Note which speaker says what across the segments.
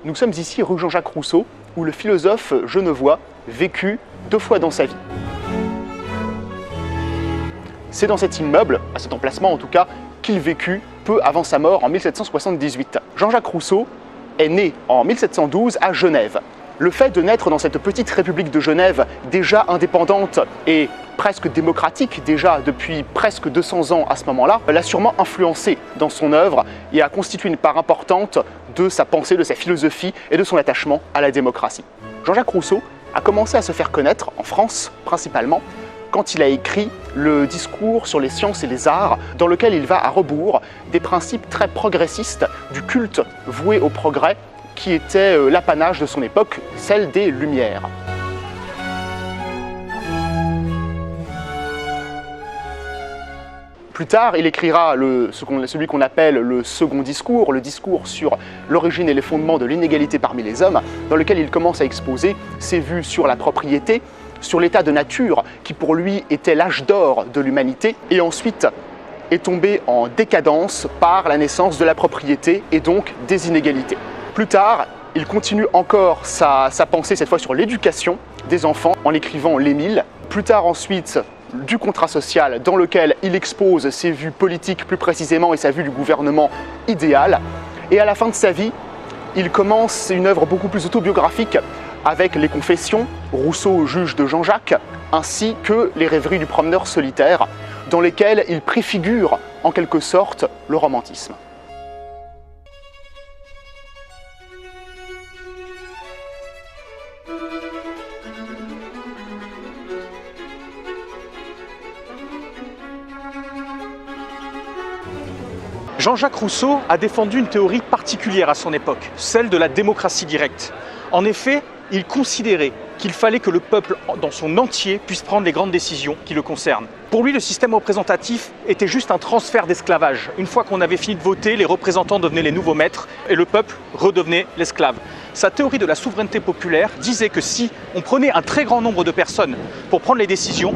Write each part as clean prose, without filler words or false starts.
Speaker 1: Nous sommes ici rue Jean-Jacques Rousseau, où le philosophe genevois vécut 2 fois dans sa vie. C'est dans cet immeuble, à cet emplacement en tout cas, qu'il vécut peu avant sa mort en 1778. Jean-Jacques Rousseau est né en 1712 à Genève. Le fait de naître dans cette petite république de Genève, déjà indépendante et presque démocratique, déjà depuis presque 200 ans à ce moment-là, l'a sûrement influencé dans son œuvre et a constitué une part importante de sa pensée, de sa philosophie et de son attachement à la démocratie. Jean-Jacques Rousseau a commencé à se faire connaître, en France principalement, quand il a écrit le discours sur les sciences et les arts, dans lequel il va à rebours des principes très progressistes du culte voué au progrès, qui était l'apanage de son époque, celle des Lumières. Plus tard, il écrira celui qu'on appelle le second discours, le discours sur l'origine et les fondements de l'inégalité parmi les hommes, dans lequel il commence à exposer ses vues sur la propriété, sur l'état de nature qui pour lui était l'âge d'or de l'humanité, et ensuite est tombé en décadence par la naissance de la propriété et donc des inégalités. Plus tard, il continue encore sa pensée, cette fois sur l'éducation des enfants, en écrivant l'Émile. Plus tard ensuite, du contrat social, dans lequel il expose ses vues politiques plus précisément et sa vue du gouvernement idéal. Et à la fin de sa vie, il commence une œuvre beaucoup plus autobiographique avec les Confessions, Rousseau juge de Jean-Jacques, ainsi que les Rêveries du promeneur solitaire, dans lesquelles il préfigure en quelque sorte le romantisme.
Speaker 2: Jean-Jacques Rousseau a défendu une théorie particulière à son époque, celle de la démocratie directe. En effet, il considérait qu'il fallait que le peuple dans son entier puisse prendre les grandes décisions qui le concernent. Pour lui, le système représentatif était juste un transfert d'esclavage. Une fois qu'on avait fini de voter, les représentants devenaient les nouveaux maîtres et le peuple redevenait l'esclave. Sa théorie de la souveraineté populaire disait que si on prenait un très grand nombre de personnes pour prendre les décisions,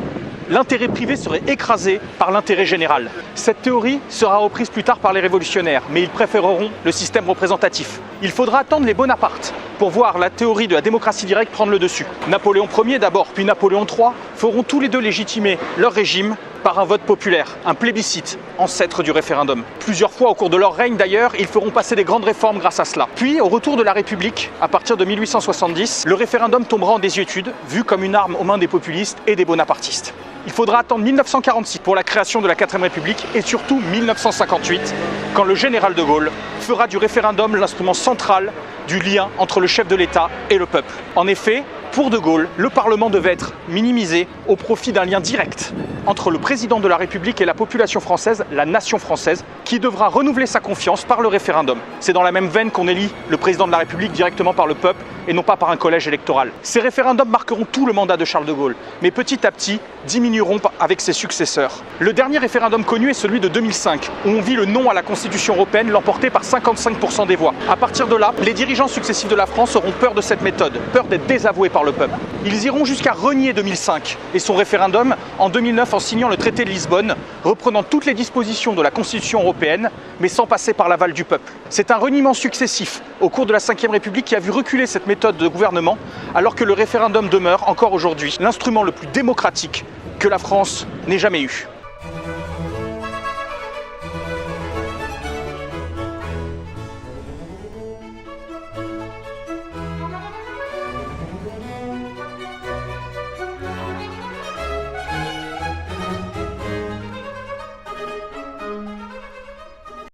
Speaker 2: l'intérêt privé serait écrasé par l'intérêt général. Cette théorie sera reprise plus tard par les révolutionnaires, mais ils préféreront le système représentatif. Il faudra attendre les Bonaparte pour voir la théorie de la démocratie directe prendre le dessus. Napoléon Ier d'abord, puis Napoléon III feront tous les deux légitimer leur régime par un vote populaire, un plébiscite, ancêtre du référendum. Plusieurs fois au cours de leur règne d'ailleurs, ils feront passer des grandes réformes grâce à cela. Puis, au retour de la République, à partir de 1870, le référendum tombera en désuétude, vu comme une arme aux mains des populistes et des bonapartistes. Il faudra attendre 1946 pour la création de la 4ème République et surtout 1958, quand le général de Gaulle fera du référendum l'instrument central du lien entre le chef de l'État et le peuple. En effet, pour de Gaulle, le Parlement devait être minimisé au profit d'un lien direct entre le président de la République et la population française, la nation française, qui devra renouveler sa confiance par le référendum. C'est dans la même veine qu'on élit le président de la République directement par le peuple et non pas par un collège électoral. Ces référendums marqueront tout le mandat de Charles de Gaulle, mais petit à petit diminueront avec ses successeurs. Le dernier référendum connu est celui de 2005, où on vit le non à la Constitution européenne l'emporter par 55% des voix. À partir de là, les dirigeants successifs de la France auront peur de cette méthode, peur d'être désavoués par le peuple. Ils iront jusqu'à renier 2005 et son référendum en 2009 en signant le traité de Lisbonne, reprenant toutes les dispositions de la Constitution européenne, mais sans passer par l'aval du peuple. C'est un reniement successif au cours de la 5e République qui a vu reculer cette méthode de gouvernement, alors que le référendum demeure encore aujourd'hui l'instrument le plus démocratique que la France n'ait jamais eu.